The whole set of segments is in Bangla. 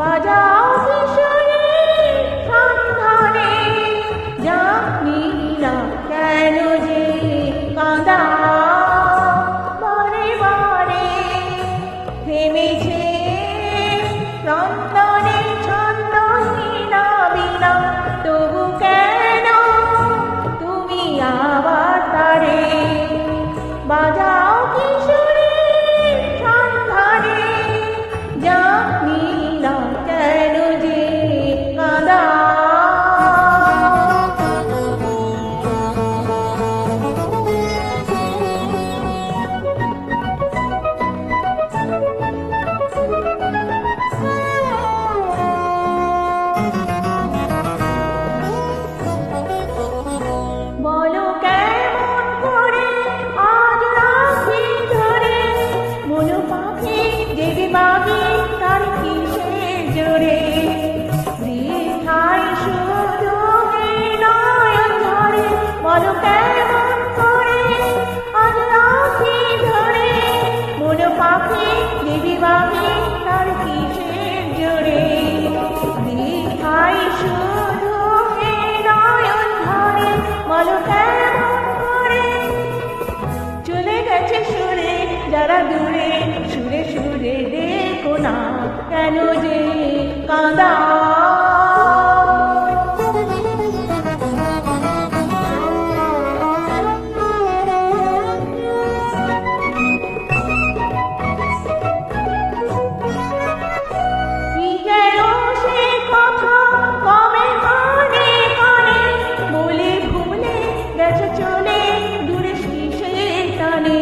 বাজাও কিশোরী সন্ধানে, জানি না কেন যে কাঁদাও বারে বারে। থেমেছে ক্রন্দনে ছন্দহীনা বীণা, তবু কেন তুমি আবার তারে? বাজাও কিশোরী সন্ধানে, জানি না কেন যে কাঁদাও। বলো কেমন করে আজ রাখি ধরে, মন পাখি দেবী বাগি তার কিসের জোরে? বৃথায় শুধু এই নয়ন ধরে, বলো কেমন করে আজ রাখি ধরে, মন পাখি দেবী বাগি তার কিসের জোরে? বৃথায় শুধু এই নয়ন ধরে, বলো কেমন করে? চলে গেছে সুরে যারা দূরে, সুরে সুরে দেখো না কেন যে কাঁদাও। কি যেন সে কথা কবে কানে কানে, বলে ভুলে গেছে চলে দূরে কিসের টানে?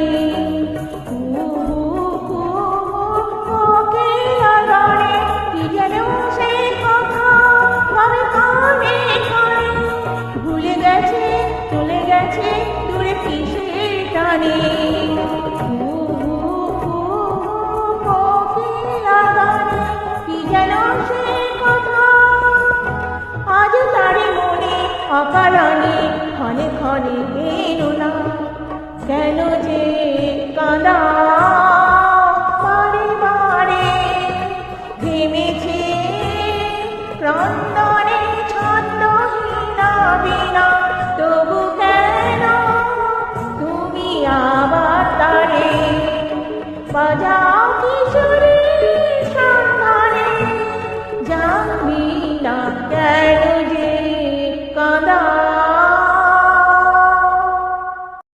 কোকিলা গানে কি যেন সে কথা কবে কানে কানে, ভুলে গেছে চলে গেছে দূরে কিসের টানে? কোকিলা গানে কি যেন সে কথা, আজ তারি মনে অকারণে ক্ষণে ক্ষণে এলো না কেন যে কাঁদা?